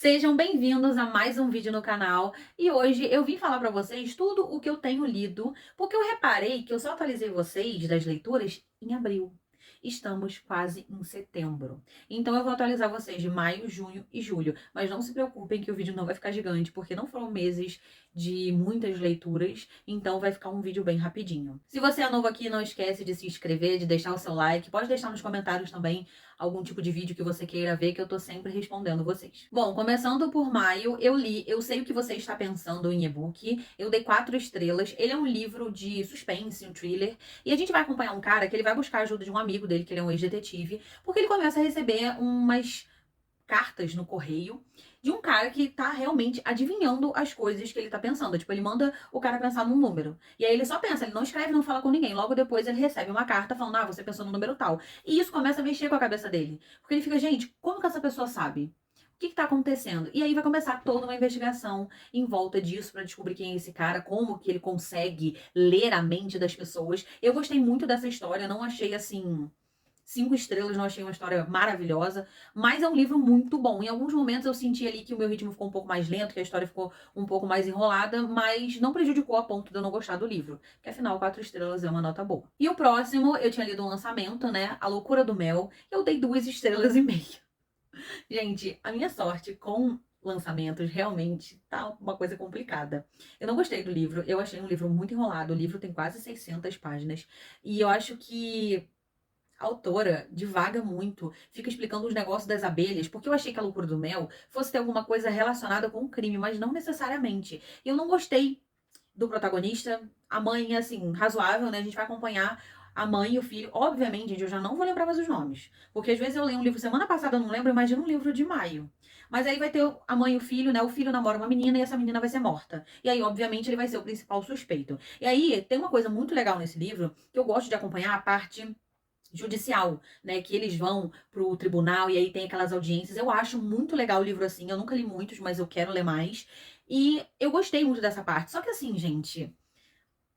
Sejam bem-vindos a mais um vídeo no canal e hoje eu vim falar para vocês tudo o que eu tenho lido, porque eu reparei que eu só atualizei vocês das leituras em abril. Estamos quase em setembro. Então eu vou atualizar vocês de maio, junho e julho. Mas não se preocupem que o vídeo não vai ficar gigante, porque não foram meses de muitas leituras, então vai ficar um vídeo bem rapidinho. Se você é novo aqui, não esquece de se inscrever, de deixar o seu like. Pode deixar nos comentários também algum tipo de vídeo que você queira ver, que eu tô sempre respondendo vocês. Bom, começando por maio, eu li Eu Sei O Que Você Está Pensando em e-book. Eu dei 4 estrelas. Ele é um livro de suspense, um thriller. E a gente vai acompanhar um cara que ele vai buscar a ajuda de um amigo dele, que ele é um ex-detetive, porque ele começa a receber umas cartas no correio de um cara que tá realmente adivinhando as coisas que ele tá pensando. Tipo, ele manda o cara pensar num número. E aí ele só pensa, ele não escreve, não fala com ninguém. Logo depois ele recebe uma carta falando, você pensou no número tal. E isso começa a mexer com a cabeça dele. Porque ele fica, gente, como que essa pessoa sabe? O que tá acontecendo? E aí vai começar toda uma investigação em volta disso pra descobrir quem é esse cara, como que ele consegue ler a mente das pessoas. Eu gostei muito dessa história, não achei assim 5 estrelas, não achei uma história maravilhosa, mas é um livro muito bom. Em alguns momentos eu senti ali que o meu ritmo ficou um pouco mais lento, que a história ficou um pouco mais enrolada, mas não prejudicou a ponto de eu não gostar do livro, que afinal 4 estrelas é uma nota boa. E o próximo, eu tinha lido um lançamento, né, A Loucura do Mel, eu dei 2 estrelas e meia. Gente, a minha sorte com lançamentos realmente tá uma coisa complicada. Eu não gostei do livro, eu achei um livro muito enrolado, o livro tem quase 600 páginas, e eu acho que a autora divaga muito, fica explicando os negócios das abelhas, porque eu achei que A Loucura do Mel fosse ter alguma coisa relacionada com o crime, mas não necessariamente. Eu não gostei do protagonista, a mãe, assim, razoável, né? A gente vai acompanhar a mãe e o filho. Obviamente, gente, eu já não vou lembrar mais os nomes, porque às vezes eu leio um livro semana passada, eu não lembro, imagina um livro de maio. Mas aí vai ter a mãe e o filho, né? O filho namora uma menina e essa menina vai ser morta. E aí, obviamente, ele vai ser o principal suspeito. E aí, tem uma coisa muito legal nesse livro, que eu gosto de acompanhar a parte judicial, né, que eles vão pro tribunal e aí tem aquelas audiências. Eu acho muito legal o livro assim. Eu nunca li muitos, mas eu quero ler mais. E eu gostei muito dessa parte. Só que assim, gente,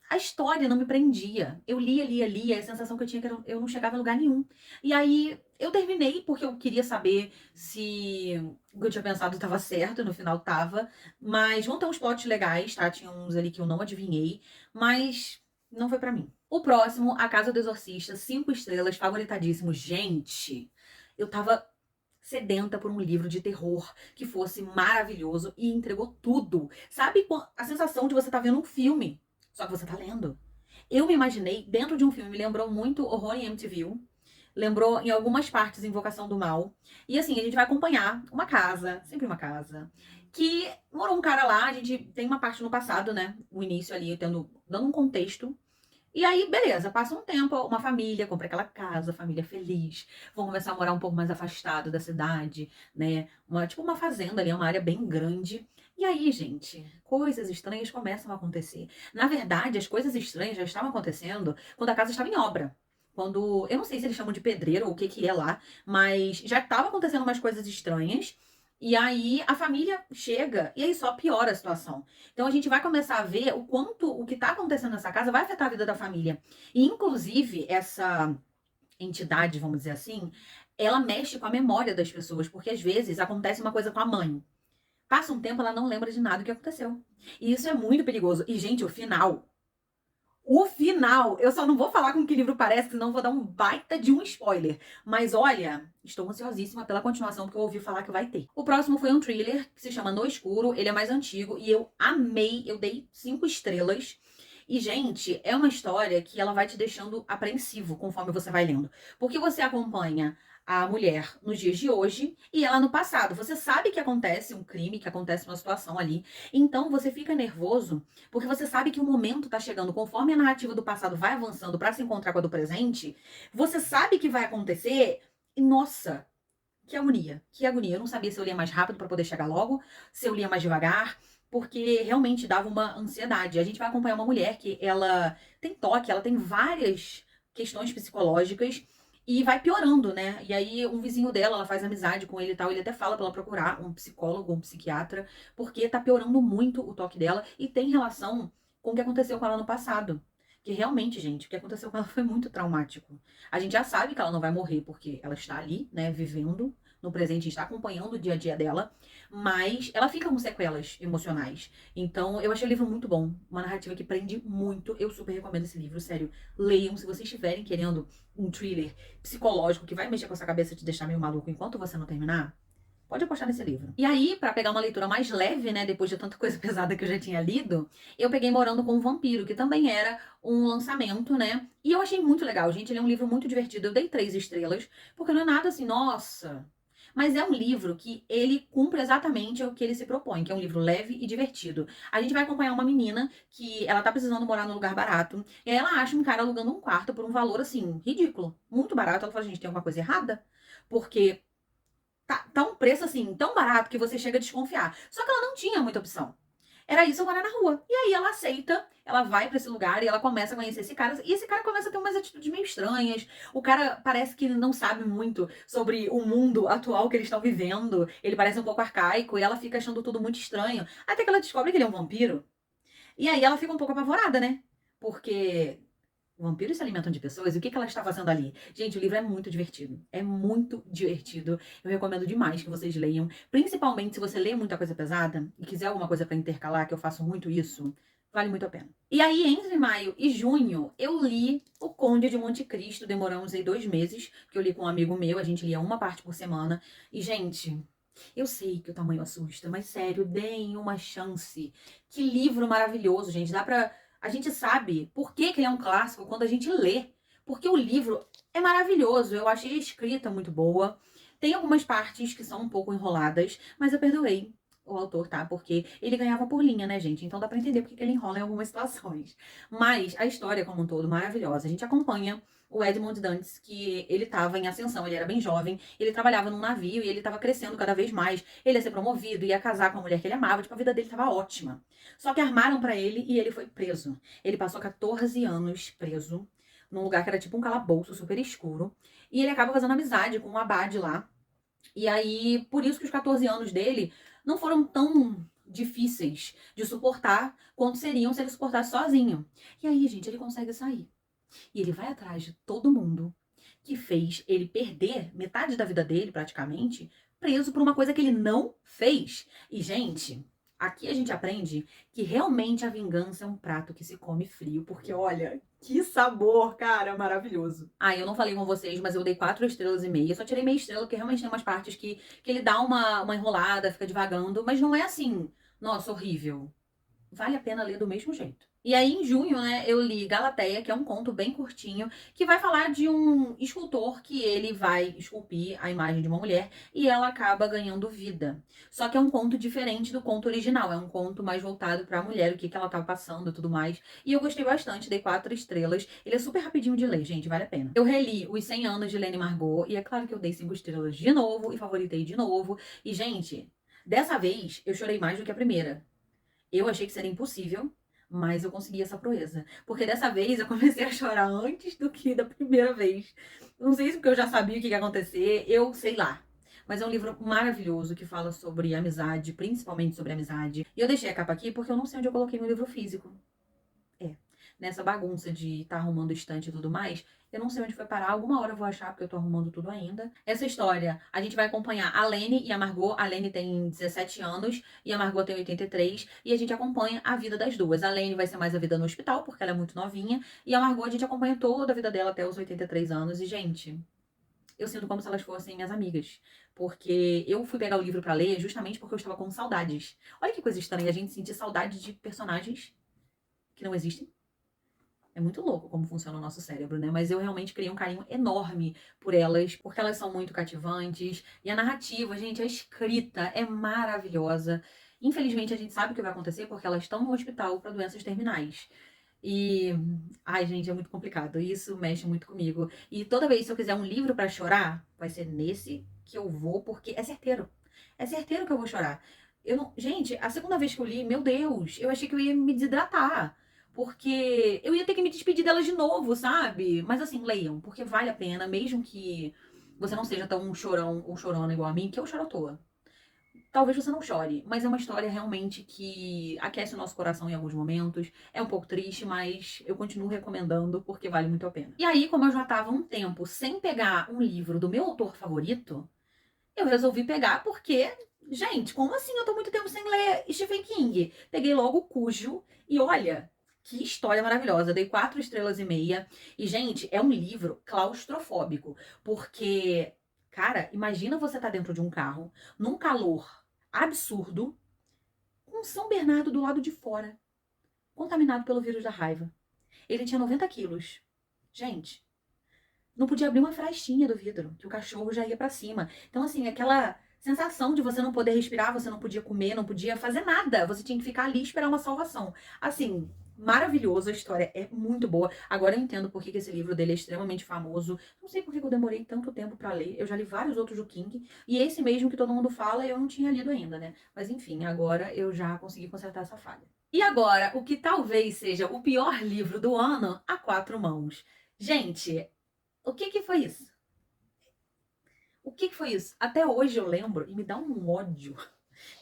a história não me prendia. Eu lia, lia, lia, e a sensação que eu tinha é que eu não chegava em lugar nenhum. E aí eu terminei porque eu queria saber se o que eu tinha pensado estava certo, no final tava. Mas vão ter uns plots legais, tá? Tinha uns ali que eu não adivinhei, mas não foi pra mim. O próximo, A Casa do Exorcista, 5 estrelas, favoritadíssimo. Gente, eu tava sedenta por um livro de terror que fosse maravilhoso e entregou tudo. Sabe a sensação de você estar vendo um filme, só que você tá lendo? Eu me imaginei dentro de um filme, me lembrou muito Horror em MTV, lembrou em algumas partes Invocação do Mal. E assim, a gente vai acompanhar uma casa, sempre uma casa, que morou um cara lá, a gente tem uma parte no passado, né? O início ali, dando um contexto e aí, beleza, passa um tempo, uma família compra aquela casa, família feliz, vão começar a morar um pouco mais afastado da cidade, né? Tipo uma fazenda ali, é uma área bem grande. E aí, gente, coisas estranhas começam a acontecer. Na verdade, as coisas estranhas já estavam acontecendo quando a casa estava em obra. Quando, eu não sei se eles chamam de pedreiro ou o que que é lá, mas já estava acontecendo umas coisas estranhas. E aí a família chega e aí só piora a situação. Então a gente vai começar a ver o quanto o que está acontecendo nessa casa vai afetar a vida da família. E inclusive essa entidade, vamos dizer assim, ela mexe com a memória das pessoas, porque às vezes acontece uma coisa com a mãe. Passa um tempo, ela não lembra de nada do que aconteceu. E isso é muito perigoso. E, gente, o final, eu só não vou falar com que livro parece, senão vou dar um baita de um spoiler. Mas olha, estou ansiosíssima pela continuação, porque eu ouvi falar que vai ter. O próximo foi um thriller que se chama No Escuro, ele é mais antigo e eu amei, eu dei 5 estrelas. E, gente, é uma história que ela vai te deixando apreensivo conforme você vai lendo. Porque você acompanha a mulher nos dias de hoje e ela no passado. Você sabe que acontece um crime, que acontece uma situação ali. Então você fica nervoso porque você sabe que o momento tá chegando, conforme a narrativa do passado vai avançando para se encontrar com a do presente, você sabe que vai acontecer e nossa, que agonia, que agonia. Eu não sabia se eu lia mais rápido para poder chegar logo, se eu lia mais devagar, porque realmente dava uma ansiedade. A gente vai acompanhar uma mulher que ela tem toque, ela tem várias questões psicológicas e vai piorando, né? E aí um vizinho dela, ela faz amizade com ele e tal, ele até fala pra ela procurar um psicólogo, um psiquiatra, porque tá piorando muito o toque dela e tem relação com o que aconteceu com ela no passado. Que realmente, gente, o que aconteceu com ela foi muito traumático. A gente já sabe que ela não vai morrer porque ela está ali, né, vivendo, no presente, a gente tá acompanhando o dia a dia dela, mas ela fica com sequelas emocionais. Então, eu achei o livro muito bom, uma narrativa que prende muito. Eu super recomendo esse livro, sério. Leiam se vocês estiverem querendo um thriller psicológico que vai mexer com essa cabeça e te deixar meio maluco enquanto você não terminar. Pode apostar nesse livro. E aí, pra pegar uma leitura mais leve, né, depois de tanta coisa pesada que eu já tinha lido, eu peguei Morando com um Vampiro, que também era um lançamento, né? E eu achei muito legal, gente. Ele é um livro muito divertido. Eu dei 3 estrelas, porque não é nada assim, nossa. Mas é um livro que ele cumpre exatamente o que ele se propõe, que é um livro leve e divertido. A gente vai acompanhar uma menina que ela tá precisando morar num lugar barato, e aí ela acha um cara alugando um quarto por um valor, assim, ridículo, muito barato. Ela fala, gente, tem alguma coisa errada? Porque tá um preço assim, tão barato que você chega a desconfiar. Só que ela não tinha muita opção. Era isso ou morar na rua. E aí ela aceita, ela vai pra esse lugar e ela começa a conhecer esse cara. E esse cara começa a ter umas atitudes meio estranhas. O cara parece que não sabe muito sobre o mundo atual que eles estão vivendo. Ele parece um pouco arcaico e ela fica achando tudo muito estranho. Até que ela descobre que ele é um vampiro. E aí ela fica um pouco apavorada, né? Porque vampiros se alimentam de pessoas, e o que ela está fazendo ali? Gente, o livro é muito divertido. É muito divertido. Eu recomendo demais que vocês leiam. Principalmente se você lê muita coisa pesada e quiser alguma coisa para intercalar, que eu faço muito isso. Vale muito a pena. E aí, entre maio e junho, eu li O Conde de Monte Cristo. Demoramos aí 2 meses, que eu li com um amigo meu. A gente lia uma parte por semana. E, gente, eu sei que o tamanho assusta, mas sério, deem uma chance. Que livro maravilhoso, gente. Dá pra. A gente sabe por que ele é um clássico quando a gente lê. Porque o livro é maravilhoso. Eu achei a escrita muito boa. Tem algumas partes que são um pouco enroladas, mas eu perdoei o autor, tá? Porque ele ganhava por linha, né, gente? Então dá pra entender porque que ele enrola em algumas situações. Mas a história como um todo, maravilhosa. A gente acompanha o Edmond Dantes, que ele estava em ascensão, ele era bem jovem, ele trabalhava num navio e ele estava crescendo cada vez mais. Ele ia ser promovido, ia casar com a mulher que ele amava, tipo, a vida dele estava ótima. Só que armaram pra ele e ele foi preso. Ele passou 14 anos preso, num lugar que era tipo um calabouço super escuro, e ele acaba fazendo amizade com um abade lá. E aí, por isso que os 14 anos dele não foram tão difíceis de suportar quanto seriam se ele suportasse sozinho. E aí, gente, ele consegue sair. E ele vai atrás de todo mundo que fez ele perder metade da vida dele, praticamente, preso por uma coisa que ele não fez. E, gente, aqui a gente aprende que realmente a vingança é um prato que se come frio, porque olha, que sabor, cara, maravilhoso. Ah, eu não falei com vocês, mas eu dei 4 estrelas e meia. Eu só tirei meia estrela, porque realmente tem umas partes que ele dá uma enrolada, fica devagando, mas não é assim, nossa, horrível. Vale a pena ler do mesmo jeito. E aí, em junho, né, eu li Galateia, que é um conto bem curtinho, que vai falar de um escultor que ele vai esculpir a imagem de uma mulher e ela acaba ganhando vida. Só que é um conto diferente do conto original, é um conto mais voltado para a mulher, o que ela tava passando e tudo mais. E eu gostei bastante, dei 4 estrelas. Ele é super rapidinho de ler, gente, vale a pena. Eu reli Os 100 Anos de Lene Margot e é claro que eu dei 5 estrelas de novo e favoritei de novo. E, gente, dessa vez eu chorei mais do que a primeira. Eu achei que seria impossível, mas eu consegui essa proeza. Porque dessa vez eu comecei a chorar antes do que da primeira vez. Não sei se porque eu já sabia o que ia acontecer, eu sei lá. Mas é um livro maravilhoso que fala sobre amizade, principalmente sobre amizade. E eu deixei a capa aqui porque eu não sei onde eu coloquei meu livro físico. É. Nessa bagunça de estar arrumando estante e tudo mais, eu não sei onde foi parar. Alguma hora eu vou achar, porque eu tô arrumando tudo ainda. Essa história, a gente vai acompanhar a Lene e a Margot. A Lene tem 17 anos e a Margot tem 83. E a gente acompanha a vida das duas. A Lene vai ser mais a vida no hospital, porque ela é muito novinha. E a Margot, a gente acompanha toda a vida dela até os 83 anos. E, gente, eu sinto como se elas fossem minhas amigas. Porque eu fui pegar o livro pra ler justamente porque eu estava com saudades. Olha que coisa estranha, a gente sentir saudade de personagens que não existem. É muito louco como funciona o nosso cérebro, né? Mas eu realmente criei um carinho enorme por elas, porque elas são muito cativantes. E a narrativa, gente, a escrita é maravilhosa. Infelizmente, a gente sabe o que vai acontecer porque elas estão no hospital para doenças terminais. E, ai, gente, é muito complicado. Isso mexe muito comigo. E toda vez que eu quiser um livro para chorar, vai ser nesse que eu vou, porque é certeiro. É certeiro que eu vou chorar. Eu não... Gente, a segunda vez que eu li, meu Deus, eu achei que eu ia me desidratar. Porque eu ia ter que me despedir delas de novo, sabe? Mas assim, leiam, porque vale a pena, mesmo que você não seja tão chorão ou chorona igual a mim, que eu choro à toa. Talvez você não chore, mas é uma história realmente que aquece o nosso coração em alguns momentos. É um pouco triste, mas eu continuo recomendando porque vale muito a pena. E aí, como eu já tava um tempo sem pegar um livro do meu autor favorito, eu resolvi pegar porque, gente, como assim eu tô muito tempo sem ler Stephen King? Peguei logo o Cujo e olha, que história maravilhosa. Dei 4 estrelas e meia. E, gente, é um livro claustrofóbico. Porque, cara, imagina você tá dentro de um carro, num calor absurdo, com São Bernardo do lado de fora, contaminado pelo vírus da raiva. Ele tinha 90 quilos. Gente, não podia abrir uma frestinha do vidro, que o cachorro já ia pra cima. Então, assim, aquela sensação de você não poder respirar, você não podia comer, não podia fazer nada. Você tinha que ficar ali e esperar uma salvação. Assim, maravilhoso, a história é muito boa. Agora eu entendo por que esse livro dele é extremamente famoso. Não sei por que eu demorei tanto tempo pra ler. Eu já li vários outros do King. E esse mesmo que todo mundo fala, eu não tinha lido ainda, né? Mas enfim, agora eu já consegui consertar essa falha. E agora, o que talvez seja o pior livro do ano, A Quatro Mãos. Gente, o que que foi isso? O que que foi isso? Até hoje eu lembro e me dá um ódio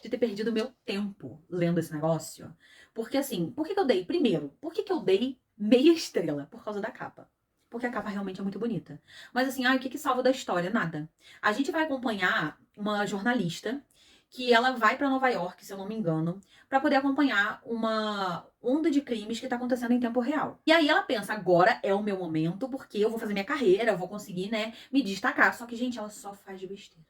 de ter perdido meu tempo lendo esse negócio. Porque assim, por que que eu dei? Primeiro, por que que eu dei meia estrela? Por causa da capa. Porque a capa realmente é muito bonita. Mas assim, o que que salva da história? Nada. A gente vai acompanhar uma jornalista que ela vai pra Nova York, se eu não me engano, pra poder acompanhar uma onda de crimes que tá acontecendo em tempo real. E aí ela pensa, agora é o meu momento, porque eu vou fazer minha carreira, eu vou conseguir, né, me destacar. Só que, gente, ela só faz besteira.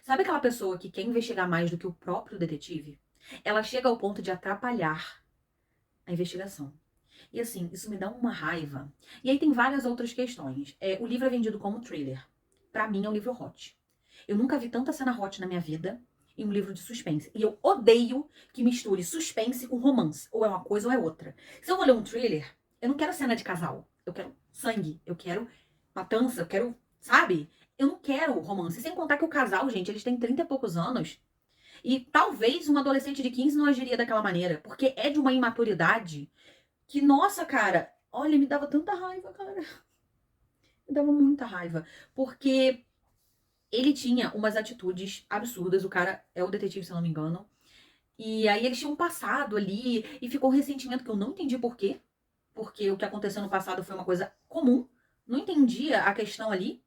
Sabe aquela pessoa que quer investigar mais do que o próprio detetive? Ela chega ao ponto de atrapalhar a investigação. E assim, isso me dá uma raiva. E aí tem várias outras questões. O livro é vendido como thriller. Pra mim é um livro hot. Eu nunca vi tanta cena hot na minha vida em um livro de suspense. E eu odeio que misture suspense com romance. Ou é uma coisa ou é outra. Se eu vou ler um thriller, eu não quero cena de casal. Eu quero sangue. Eu quero matança. Eu quero, sabe? Eu não quero romance. Sem contar que o casal, gente, eles têm 30 e poucos anos. E talvez um adolescente de 15 não agiria daquela maneira. Porque é de uma imaturidade que, nossa, cara, olha, me dava tanta raiva, cara. Me dava muita raiva. Porque ele tinha umas atitudes absurdas. O cara é o detetive, se eu não me engano. E aí eles tinham um passado ali e ficou um ressentimento que eu não entendi por quê. Porque o que aconteceu no passado foi uma coisa comum. Não entendia a questão ali.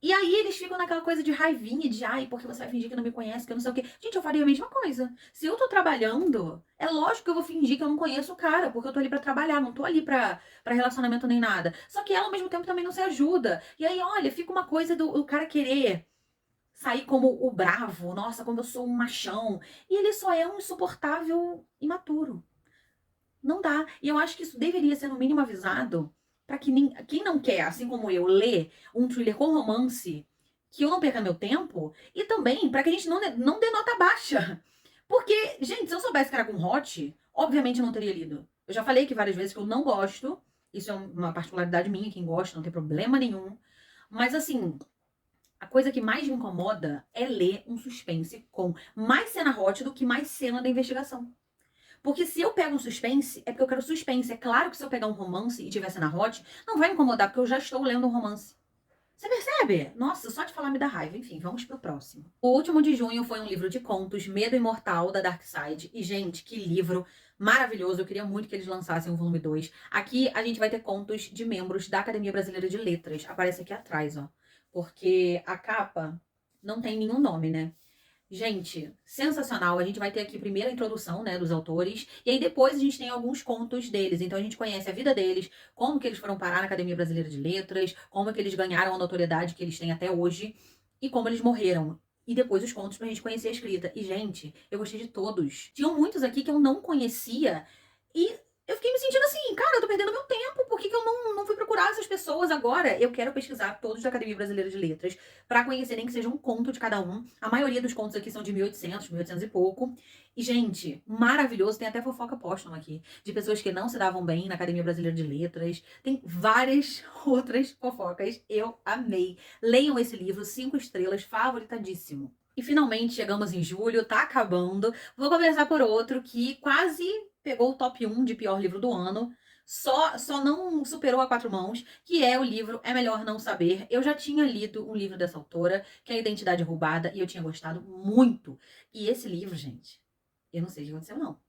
E aí eles ficam naquela coisa de raivinha, de ai, porque você vai fingir que não me conhece, que eu não sei o quê. Gente, eu faria a mesma coisa. Se eu tô trabalhando, é lógico que eu vou fingir que eu não conheço o cara, porque eu tô ali pra trabalhar, não tô ali pra relacionamento nem nada. Só que ela, ao mesmo tempo, também não se ajuda. E aí, olha, fica uma coisa do cara querer sair como o bravo, nossa, como eu sou um machão. E ele só é um insuportável imaturo. Não dá. E eu acho que isso deveria ser, no mínimo, avisado para que quem não quer, assim como eu, ler um thriller com romance, que eu não perca meu tempo, e também para que a gente não dê nota baixa. Porque, gente, se eu soubesse que era com hot, obviamente eu não teria lido. Eu já falei aqui várias vezes que eu não gosto. Isso é uma particularidade minha, quem gosta, não tem problema nenhum. Mas assim, a coisa que mais me incomoda é ler um suspense com mais cena hot do que mais cena da investigação. Porque se eu pego um suspense, é porque eu quero suspense. É claro que se eu pegar um romance e tiver cena hot, não vai me incomodar, porque eu já estou lendo um romance. Você percebe? Nossa, só de falar me dá raiva. Enfim, vamos pro próximo. O último de junho foi um livro de contos, Medo Imortal, da Dark Side. E, gente, que livro maravilhoso. Eu queria muito que eles lançassem o volume 2. Aqui a gente vai ter contos de membros da Academia Brasileira de Letras. Aparece aqui atrás, ó. Porque a capa não tem nenhum nome, né? Gente, sensacional. A gente vai ter aqui primeiro a introdução, né, dos autores, e aí depois a gente tem alguns contos deles. Então a gente conhece a vida deles, como que eles foram parar na Academia Brasileira de Letras, como que eles ganharam a notoriedade que eles têm até hoje e como eles morreram. E depois os contos pra gente conhecer a escrita. E, gente, eu gostei de todos. Tinham muitos aqui que eu não conhecia e eu fiquei me sentindo assim, cara, eu tô perdendo meu tempo, por que que eu não fui procurar essas pessoas agora? Eu quero pesquisar todos da Academia Brasileira de Letras pra conhecer nem que seja um conto de cada um. A maioria dos contos aqui são de 1800, 1800 e pouco. E, gente, maravilhoso. Tem até fofoca póstuma aqui, de pessoas que não se davam bem na Academia Brasileira de Letras. Tem várias outras fofocas. Eu amei. Leiam esse livro, 5 estrelas, favoritadíssimo. E finalmente chegamos em julho, tá acabando. Vou começar por outro que quase pegou o top 1 de pior livro do ano. Só não superou A Quatro Mãos, que é o livro É Melhor Não Saber. Eu já tinha lido um livro dessa autora, que é A Identidade Roubada, e eu tinha gostado muito. E esse livro, gente, eu não sei o que aconteceu, não.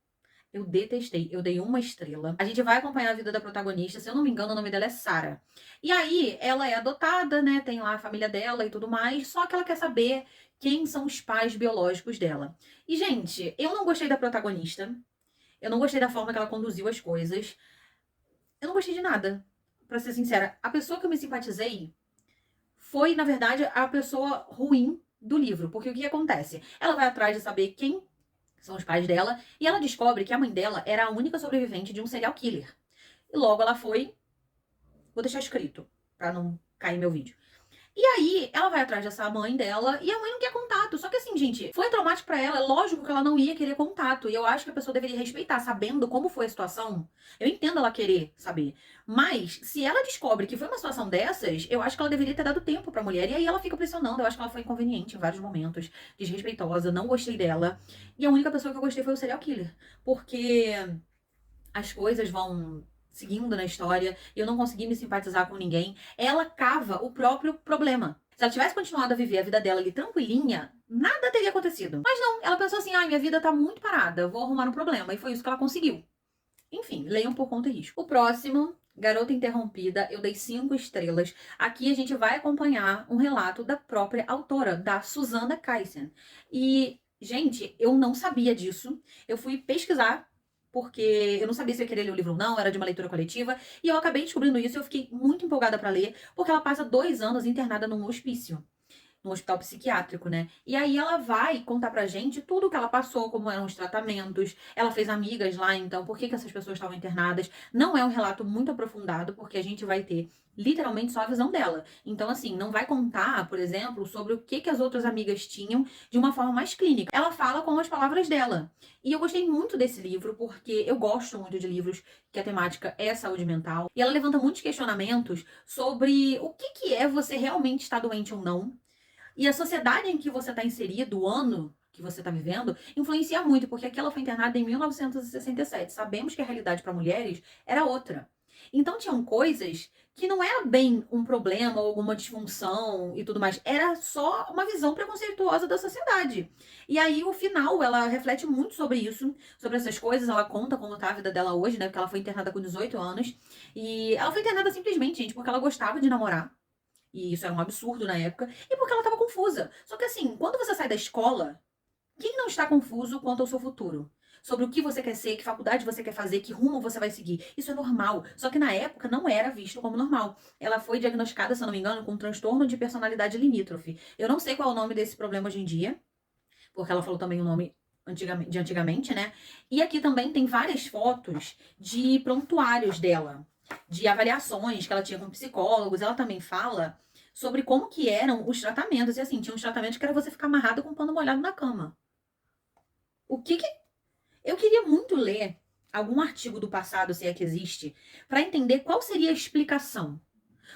Eu detestei. Eu dei 1 estrela. A gente vai acompanhar a vida da protagonista. Se eu não me engano, o nome dela é Sarah. E aí, ela é adotada, né? Tem lá a família dela e tudo mais. Só que ela quer saber quem são os pais biológicos dela. E, gente, eu não gostei da protagonista. Eu não gostei da forma que ela conduziu as coisas. Eu não gostei de nada. Pra ser sincera, a pessoa que eu me simpatizei foi, na verdade, a pessoa ruim do livro. Porque o que acontece? Ela vai atrás de saber quem são os pais dela, e ela descobre que a mãe dela era a única sobrevivente de um serial killer. E logo ela foi. Vou deixar escrito, pra não cair meu vídeo. E aí, ela vai atrás dessa mãe dela e a mãe não quer contato. Só que assim, gente, foi traumático pra ela. É lógico que ela não ia querer contato. E eu acho que a pessoa deveria respeitar, sabendo como foi a situação. Eu entendo ela querer saber. Mas, se ela descobre que foi uma situação dessas, eu acho que ela deveria ter dado tempo pra mulher. E aí ela fica pressionando. Eu acho que ela foi inconveniente em vários momentos. Desrespeitosa, não gostei dela. E a única pessoa que eu gostei foi o serial killer. Porque as coisas vão seguindo na história, eu não consegui me simpatizar com ninguém. Ela cava o próprio problema. Se ela tivesse continuado a viver a vida dela ali tranquilinha, nada teria acontecido. Mas não, ela pensou assim: ai, minha vida tá muito parada, vou arrumar um problema. E foi isso que ela conseguiu. Enfim, leiam por conta e risco. O próximo, Garota Interrompida, eu dei 5 estrelas. Aqui a gente vai acompanhar um relato da própria autora, da Susanna Kaysen. E, gente, eu não sabia disso. Eu fui pesquisar porque eu não sabia se eu queria ler o livro ou não, era de uma leitura coletiva, e eu acabei descobrindo isso e eu fiquei muito empolgada pra ler, porque ela passa 2 anos internada num hospício, no hospital psiquiátrico, né? E aí ela vai contar pra gente tudo o que ela passou, como eram os tratamentos. Ela fez amigas lá, então, por que que essas pessoas estavam internadas? Não é um relato muito aprofundado, porque a gente vai ter literalmente só a visão dela. Então, assim, não vai contar, por exemplo, sobre o que que as outras amigas tinham de uma forma mais clínica. Ela fala com as palavras dela. E eu gostei muito desse livro, porque eu gosto muito de livros que a temática é saúde mental. E ela levanta muitos questionamentos sobre o que que é você realmente estar doente ou não. E a sociedade em que você está inserido, o ano que você está vivendo, influencia muito, porque aqui ela foi internada em 1967. Sabemos que a realidade para mulheres era outra. Então tinham coisas que não era bem um problema ou alguma disfunção e tudo mais, era só uma visão preconceituosa da sociedade. E aí o final, ela reflete muito sobre isso, sobre essas coisas, ela conta como tá a vida dela hoje, né, porque ela foi internada com 18 anos, e ela foi internada simplesmente, gente, porque ela gostava de namorar. E isso era um absurdo na época. E porque ela estava confusa. Só que assim, quando você sai da escola, quem não está confuso quanto ao seu futuro? Sobre o que você quer ser, que faculdade você quer fazer, que rumo você vai seguir. Isso é normal. Só que na época não era visto como normal. Ela foi diagnosticada, se eu não me engano, com um transtorno de personalidade limítrofe. Eu não sei qual é o nome desse problema hoje em dia, porque ela falou também o nome de antigamente, né? E aqui também tem várias fotos de prontuários dela, de avaliações que ela tinha com psicólogos. Ela também fala sobre como que eram os tratamentos. E assim, tinha uns tratamentos que era você ficar amarrado com um pano molhado na cama. O que que... Eu queria muito ler algum artigo do passado, se é que existe, para entender qual seria a explicação.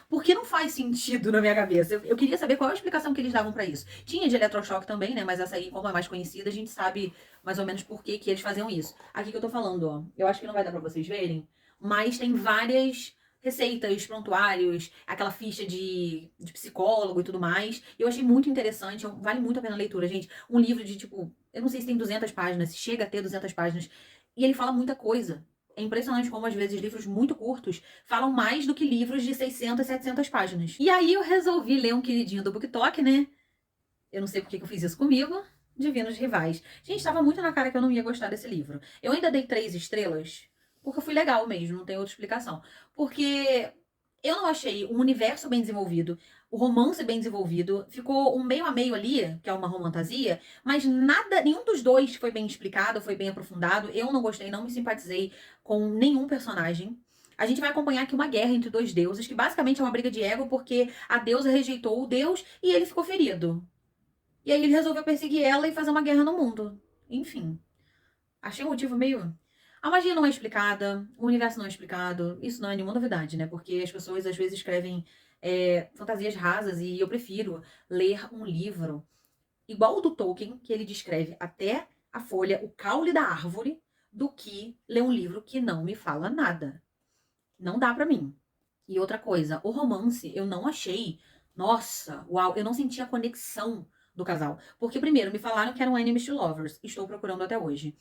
Porque não faz sentido na minha cabeça. Eu queria saber qual é a explicação que eles davam pra isso. Tinha de eletrochoque também, né? Mas essa aí, como é mais conhecida, a gente sabe mais ou menos por que que eles faziam isso. Aqui que eu tô falando, ó. Eu acho que não vai dar pra vocês verem, mas tem várias receitas, prontuários, aquela ficha de psicólogo e tudo mais. Eu achei muito interessante, vale muito a pena a leitura, gente. Um livro de, tipo, eu não sei se tem 200 páginas, se chega a ter 200 páginas. E ele fala muita coisa. É impressionante como, às vezes, livros muito curtos falam mais do que livros de 600, 700 páginas. E aí eu resolvi ler um queridinho do BookTok, né? Eu não sei por que eu fiz isso comigo. Divinos Rivais. Gente, estava muito na cara que eu não ia gostar desse livro. Eu ainda dei 3 estrelas, porque eu fui legal mesmo, não tem outra explicação. Porque eu não achei um universo bem desenvolvido, o romance bem desenvolvido, ficou um meio a meio ali, que é uma romantasia, mas nada, nenhum dos dois foi bem explicado, foi bem aprofundado. Eu não gostei, não me simpatizei com nenhum personagem. A gente vai acompanhar aqui uma guerra entre 2 deuses, que basicamente é uma briga de ego, porque a deusa rejeitou o deus e ele ficou ferido. E aí ele resolveu perseguir ela e fazer uma guerra no mundo. Enfim, achei um motivo meio... A magia não é explicada, o universo não é explicado. Isso não é nenhuma novidade, né? Porque as pessoas às vezes escrevem fantasias rasas e eu prefiro ler um livro igual o do Tolkien, que ele descreve até a folha, o caule da árvore, do que ler um livro que não me fala nada. Não dá pra mim. E outra coisa, o romance eu não achei, nossa, uau, eu não senti a conexão do casal. Porque primeiro me falaram que era um enemies to lovers, estou procurando até hoje.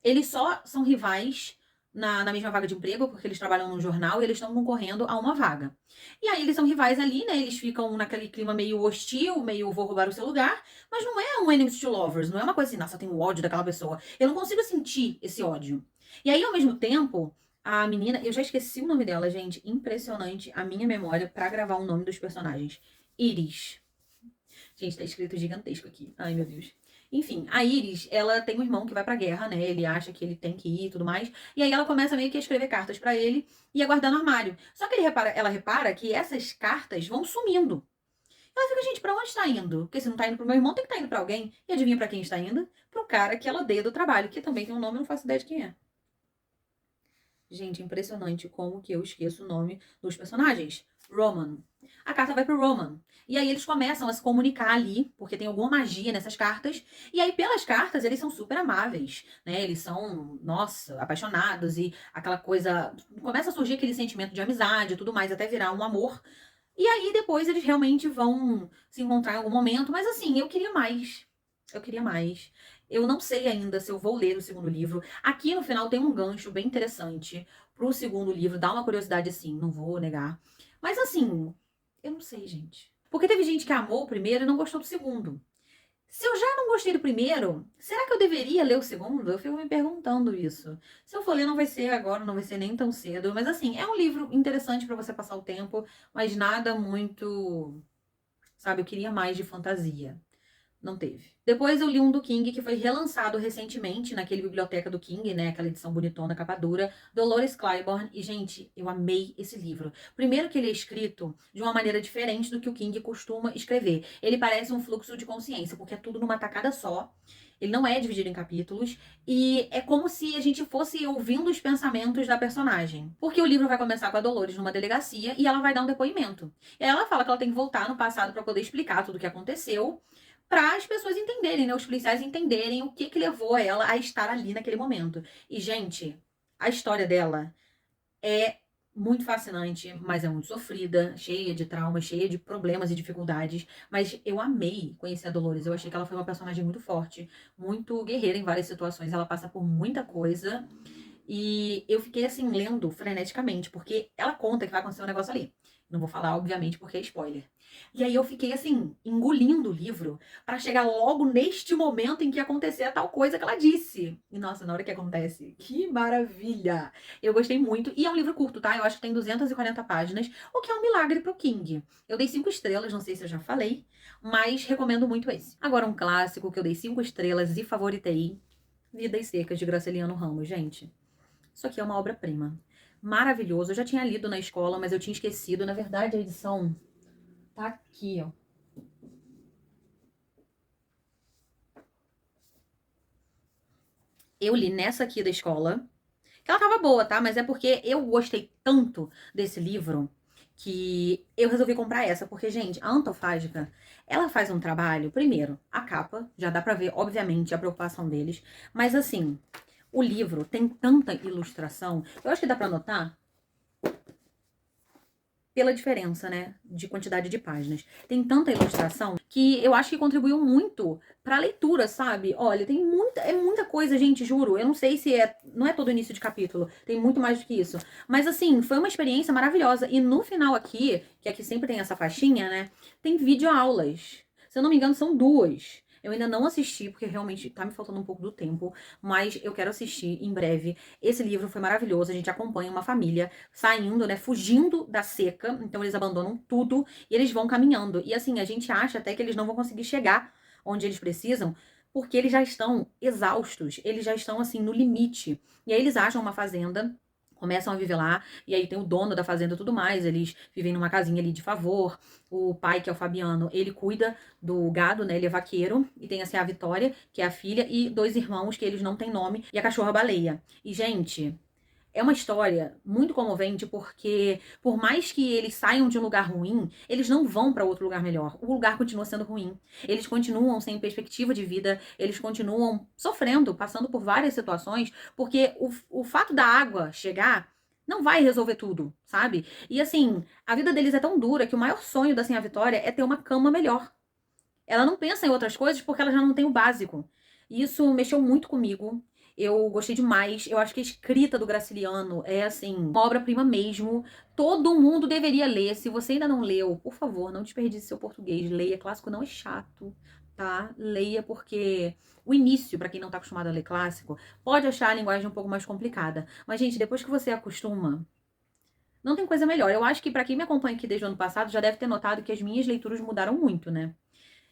Eles só são rivais na mesma vaga de emprego, porque eles trabalham num jornal e eles estão concorrendo a uma vaga. E aí eles são rivais ali, né? Eles ficam naquele clima meio hostil, meio vou roubar o seu lugar, mas não é um enemies to lovers, não é uma coisa assim, nossa, eu tenho ódio daquela pessoa. Eu não consigo sentir esse ódio. E aí, ao mesmo tempo, a menina, eu já esqueci o nome dela, gente, impressionante a minha memória pra gravar o nome dos personagens. Iris. Gente, tá escrito gigantesco aqui. Ai, meu Deus. Enfim, a Iris, ela tem um irmão que vai pra guerra, né? Ele acha que ele tem que ir e tudo mais. E aí ela começa meio que a escrever cartas pra ele e a guardar no armário. Só que ela repara que essas cartas vão sumindo. Ela fica, gente, pra onde está indo? Porque se não tá indo pro meu irmão, tem que estar indo pra alguém. E adivinha pra quem está indo? Pro cara que ela odeia do trabalho, que também tem um nome, eu não faço ideia de quem é. Gente, impressionante como que eu esqueço o nome dos personagens. Roman. A carta vai pro Roman. E aí eles começam a se comunicar ali, porque tem alguma magia nessas cartas. E aí, pelas cartas, eles são super amáveis, né? Eles são, nossa, apaixonados e aquela coisa. Começa a surgir aquele sentimento de amizade e tudo mais, até virar um amor. E aí, depois, eles realmente vão se encontrar em algum momento. Mas assim, eu queria mais. Eu queria mais. Eu não sei ainda se eu vou ler o segundo livro. Aqui no final tem um gancho bem interessante pro segundo livro. Dá uma curiosidade, assim, não vou negar. Mas assim, eu não sei, gente. Porque teve gente que amou o primeiro e não gostou do segundo. Se eu já não gostei do primeiro, será que eu deveria ler o segundo? Eu fico me perguntando isso. Se eu for ler, não vai ser agora, não vai ser nem tão cedo. Mas assim, é um livro interessante pra você passar o tempo, mas nada muito. Sabe, eu queria mais de fantasia. Não teve. Depois eu li um do King que foi relançado recentemente naquele Biblioteca do King, né? Aquela edição bonitona, capa dura, Dolores Claiborne. E, gente, eu amei esse livro. Primeiro que ele é escrito de uma maneira diferente do que o King costuma escrever. Ele parece um fluxo de consciência, porque é tudo numa tacada só. Ele não é dividido em capítulos. E é como se a gente fosse ouvindo os pensamentos da personagem. Porque o livro vai começar com a Dolores numa delegacia e ela vai dar um depoimento. E aí ela fala que ela tem que voltar no passado para poder explicar tudo o que aconteceu para as pessoas entenderem, né? Os policiais entenderem o que que levou ela a estar ali naquele momento. E, gente, a história dela é muito fascinante, mas é muito sofrida, cheia de traumas, cheia de problemas e dificuldades. Mas eu amei conhecer a Dolores. Eu achei que ela foi uma personagem muito forte, muito guerreira em várias situações. Ela passa por muita coisa. E eu fiquei assim, lendo freneticamente, porque ela conta que vai acontecer um negócio ali. Não vou falar, obviamente, porque é spoiler. E aí eu fiquei assim, engolindo o livro para chegar logo neste momento em que acontecer a tal coisa que ela disse. E nossa, na hora que acontece, que maravilha! Eu gostei muito. E é um livro curto, tá? Eu acho que tem 240 páginas, o que é um milagre pro King. Eu dei 5 estrelas, não sei se eu já falei, mas recomendo muito esse. Agora um clássico que eu dei 5 estrelas e favoritei, Vidas Secas, de Graciliano Ramos, gente. Isso aqui é uma obra-prima. Maravilhoso. Eu já tinha lido na escola, mas eu tinha esquecido. Na verdade, a edição tá aqui, ó. Eu li nessa aqui da escola. Que ela tava boa, tá? Mas é porque eu gostei tanto desse livro que eu resolvi comprar essa. Porque, gente, a Antofágica, ela faz um trabalho. Primeiro, a capa. Já dá pra ver, obviamente, a preocupação deles. Mas, assim, o livro tem tanta ilustração. Eu acho que dá pra notar pela diferença, né, de quantidade de páginas. Tem tanta ilustração que eu acho que contribuiu muito para a leitura, sabe? Olha, tem muita coisa, gente, juro. Eu não sei se não é todo início de capítulo, tem muito mais do que isso. Mas assim, foi uma experiência maravilhosa e no final aqui, que aqui sempre tem essa faixinha, né, tem videoaulas. Se eu não me engano, são duas. Eu ainda não assisti, porque realmente tá me faltando um pouco do tempo, mas eu quero assistir em breve. Esse livro foi maravilhoso, a gente acompanha uma família saindo, né, fugindo da seca, então eles abandonam tudo e eles vão caminhando. E assim, a gente acha até que eles não vão conseguir chegar onde eles precisam, porque eles já estão exaustos, eles já estão assim no limite. E aí eles acham uma fazenda, começam a viver lá, e aí tem o dono da fazenda e tudo mais, eles vivem numa casinha ali de favor, o pai, que é o Fabiano, ele cuida do gado, né, ele é vaqueiro, e tem assim a Vitória, que é a filha, e dois irmãos que eles não têm nome, e a cachorra baleia. E, gente, é uma história muito comovente porque, por mais que eles saiam de um lugar ruim, eles não vão para outro lugar melhor. O lugar continua sendo ruim. Eles continuam sem perspectiva de vida, eles continuam sofrendo, passando por várias situações, porque o fato da água chegar não vai resolver tudo, sabe? E assim, a vida deles é tão dura que o maior sonho da Senhora Vitória é ter uma cama melhor. Ela não pensa em outras coisas porque ela já não tem o básico. E isso mexeu muito comigo. Eu gostei demais. Eu acho que a escrita do Graciliano é, assim, uma obra-prima mesmo. Todo mundo deveria ler. Se você ainda não leu, por favor, não desperdice seu português. Leia. Clássico não é chato, tá? Leia porque o início, pra quem não tá acostumado a ler clássico, pode achar a linguagem um pouco mais complicada. Mas, gente, depois que você acostuma, não tem coisa melhor. Eu acho que pra quem me acompanha aqui desde o ano passado já deve ter notado que as minhas leituras mudaram muito, né?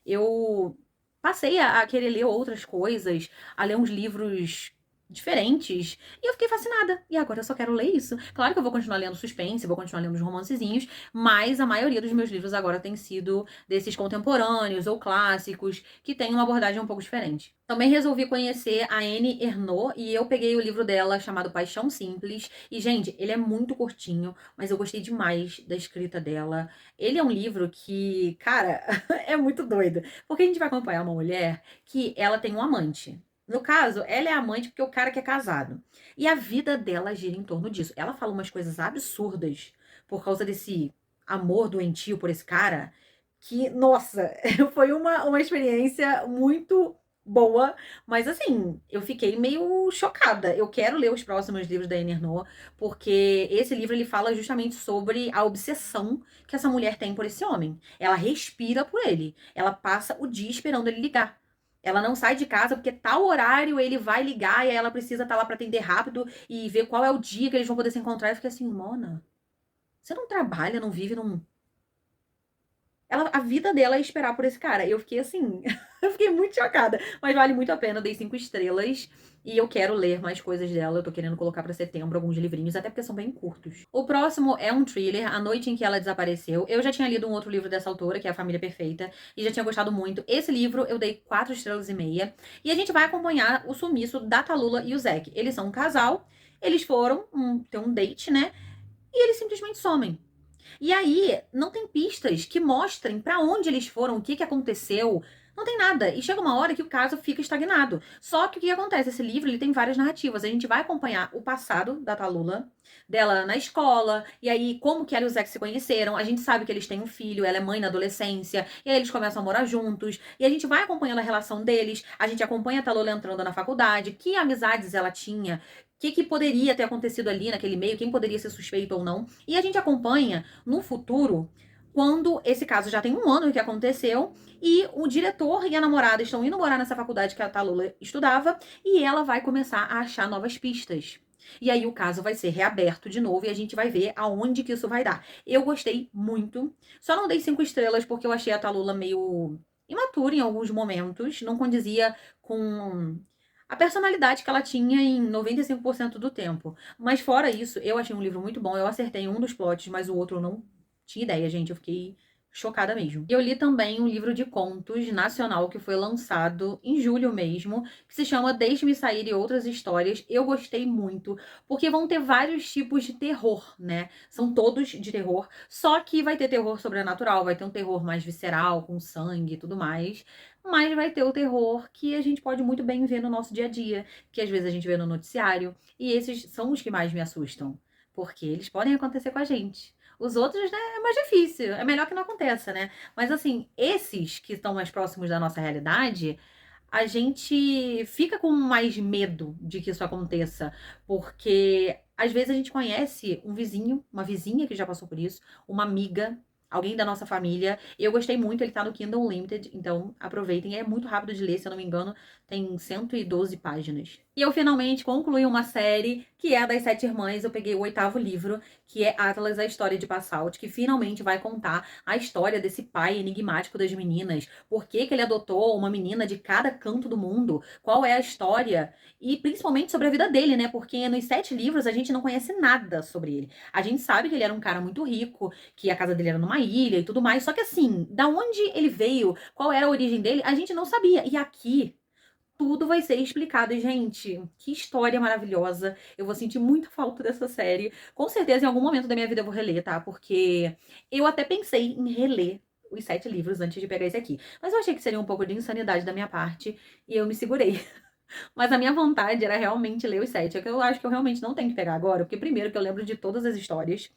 Eu passei a querer ler outras coisas, a ler uns livros diferentes, e eu fiquei fascinada. E agora eu só quero ler isso. Claro que eu vou continuar lendo suspense, vou continuar lendo os romancezinhos, mas a maioria dos meus livros agora tem sido desses contemporâneos ou clássicos, que tem uma abordagem um pouco diferente. Também resolvi conhecer a Anne Ernaux, e eu peguei o livro dela chamado Paixão Simples. E, gente, ele é muito curtinho, mas eu gostei demais da escrita dela. Ele é um livro que, cara, é muito doido. Porque a gente vai acompanhar uma mulher que ela tem um amante. No caso, ela é amante porque o cara que é casado. E a vida dela gira em torno disso. Ela fala umas coisas absurdas por causa desse amor doentio por esse cara, que, nossa, foi uma experiência muito boa, mas assim, eu fiquei meio chocada. Eu quero ler os próximos livros da Anne Ernaux, porque esse livro ele fala justamente sobre a obsessão que essa mulher tem por esse homem. Ela respira por ele. Ela passa o dia esperando ele ligar. Ela não sai de casa porque tal horário ele vai ligar e aí ela precisa estar lá para atender rápido e ver qual é o dia que eles vão poder se encontrar. Eu fiquei assim, Mona, você não trabalha, não vive num. A vida dela é esperar por esse cara. Eu fiquei assim, eu fiquei muito chocada. Mas vale muito a pena, eu dei 5 estrelas. E eu quero ler mais coisas dela. Eu tô querendo colocar pra setembro alguns livrinhos, até porque são bem curtos. O próximo é um thriller, A Noite em que Ela Desapareceu. Eu já tinha lido um outro livro dessa autora, que é A Família Perfeita, e já tinha gostado muito. Esse livro eu dei 4 estrelas e meia. E a gente vai acompanhar o sumiço da Talula e o Zack. Eles são um casal, eles foram ter um date, né? E eles simplesmente somem. E aí, não tem pistas que mostrem pra onde eles foram, o que aconteceu. Não tem nada. E chega uma hora que o caso fica estagnado. Só que o que acontece? Esse livro ele tem várias narrativas. A gente vai acompanhar o passado da Talula, dela na escola, e aí como que ela e o Zack se conheceram. A gente sabe que eles têm um filho, ela é mãe na adolescência, e aí eles começam a morar juntos. E a gente vai acompanhando a relação deles. A gente acompanha a Talula entrando na faculdade, que amizades ela tinha, que poderia ter acontecido ali naquele meio, quem poderia ser suspeito ou não. E a gente acompanha no futuro, quando esse caso já tem um ano que aconteceu, e o diretor e a namorada estão indo morar nessa faculdade que a Talula estudava, e ela vai começar a achar novas pistas. E aí o caso vai ser reaberto de novo e a gente vai ver aonde que isso vai dar. Eu gostei muito. Só não dei 5 estrelas porque eu achei a Talula meio imatura em alguns momentos. Não condizia com a personalidade que ela tinha em 95% do tempo. Mas fora isso, eu achei um livro muito bom. Eu acertei um dos plots, mas o outro eu não tinha ideia, gente. Eu fiquei chocada mesmo. Eu li também um livro de contos nacional que foi lançado em julho mesmo, que se chama Deixe-me Sair e Outras Histórias. Eu gostei muito, porque vão ter vários tipos de terror, né? São todos de terror, só que vai ter terror sobrenatural, vai ter um terror mais visceral, com sangue e tudo mais. Mas vai ter o terror que a gente pode muito bem ver no nosso dia a dia, que às vezes a gente vê no noticiário, e esses são os que mais me assustam, porque eles podem acontecer com a gente. Os outros, né, é mais difícil, é melhor que não aconteça, né? Mas assim, esses que estão mais próximos da nossa realidade, a gente fica com mais medo de que isso aconteça, porque às vezes a gente conhece um vizinho, uma vizinha que já passou por isso, uma amiga, alguém da nossa família. Eu gostei muito, ele tá no Kindle Unlimited, então aproveitem. É muito rápido de ler, se eu não me engano, tem 112 páginas. E eu finalmente concluí uma série que é a das Sete Irmãs. Eu peguei o 8º livro, que é Atlas, a História de Passalt, que finalmente vai contar a história desse pai enigmático das meninas. Por que que ele adotou uma menina de cada canto do mundo? Qual é a história? E principalmente sobre a vida dele, né? Porque nos 7 livros a gente não conhece nada sobre ele. A gente sabe que ele era um cara muito rico, que a casa dele era numa ilha e tudo mais. Só que assim, da onde ele veio, qual era a origem dele, a gente não sabia. E aqui tudo vai ser explicado, gente. Que história maravilhosa. Eu vou sentir muita falta dessa série. Com certeza, em algum momento da minha vida eu vou reler, tá? Porque eu até pensei em reler os 7 livros antes de pegar esse aqui. Mas eu achei que seria um pouco de insanidade da minha parte e eu me segurei. Mas a minha vontade era realmente ler os 7. É que eu acho que eu realmente não tenho que pegar agora, porque primeiro que eu lembro de todas as histórias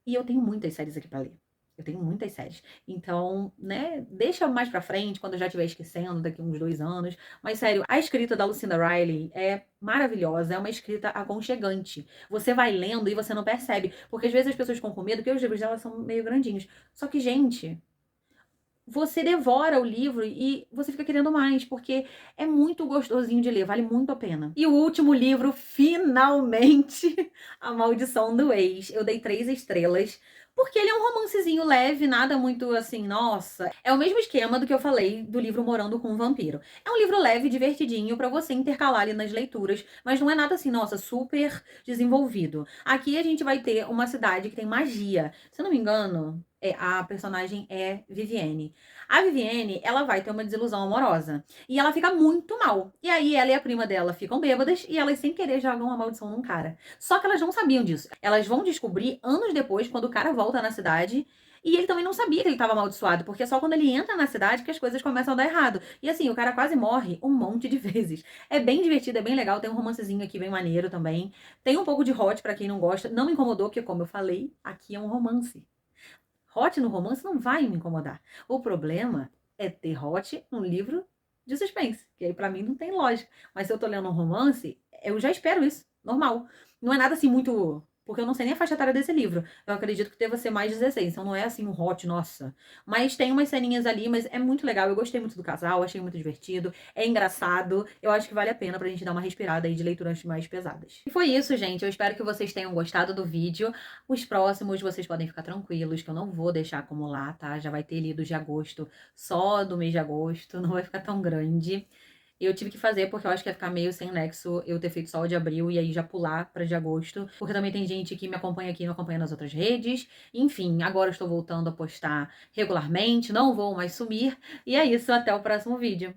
e eu tenho muitas séries aqui pra ler. Eu tenho muitas séries. Então, né, deixa mais pra frente, quando eu já estiver esquecendo, daqui uns 2 anos. Mas, sério, a escrita da Lucinda Riley é maravilhosa, é uma escrita aconchegante. Você vai lendo e você não percebe. Porque às vezes as pessoas ficam com medo, porque os livros dela são meio grandinhos. Só que, gente, você devora o livro e você fica querendo mais, porque é muito gostosinho de ler, vale muito a pena. E o último livro, finalmente, A Maldição do Ex. Eu dei 3 estrelas, porque ele é um romancezinho leve, nada muito assim, nossa. É o mesmo esquema do que eu falei do livro Morando com um Vampiro. É um livro leve, divertidinho, pra você intercalar ali nas leituras, mas não é nada assim, nossa, super desenvolvido. Aqui a gente vai ter uma cidade que tem magia. Se eu não me engano, a personagem é Vivienne. A Vivienne, ela vai ter uma desilusão amorosa. E ela fica muito mal. E aí ela e a prima dela ficam bêbadas e elas sem querer jogam uma maldição num cara. Só que elas não sabiam disso. Elas vão descobrir anos depois, quando o cara volta na cidade. E ele também não sabia que ele estava amaldiçoado, porque é só quando ele entra na cidade que as coisas começam a dar errado. E assim, o cara quase morre um monte de vezes. É bem divertido, é bem legal, tem um romancezinho aqui bem maneiro também. Tem um pouco de hot pra quem não gosta. Não me incomodou, porque como eu falei, aqui é um romance. Hot no romance não vai me incomodar. O problema é ter hot num livro de suspense, que aí pra mim não tem lógica. Mas se eu tô lendo um romance, eu já espero isso, normal. Não é nada assim muito. Porque eu não sei nem a faixa etária desse livro. Eu acredito que deva ser mais 16, então não é assim um hot, nossa. Mas tem umas ceninhas ali, mas é muito legal. Eu gostei muito do casal, achei muito divertido, é engraçado. Eu acho que vale a pena pra gente dar uma respirada aí de leituras mais pesadas. E foi isso, gente. Eu espero que vocês tenham gostado do vídeo. Os próximos vocês podem ficar tranquilos, que eu não vou deixar acumular, tá? Já vai ter lido de agosto, só do mês de agosto, não vai ficar tão grande. Eu tive que fazer porque eu acho que ia ficar meio sem nexo eu ter feito só o de abril e aí já pular pra de agosto. Porque também tem gente que me acompanha aqui e não acompanha nas outras redes. Enfim, agora eu estou voltando a postar regularmente, não vou mais sumir. E é isso, até o próximo vídeo.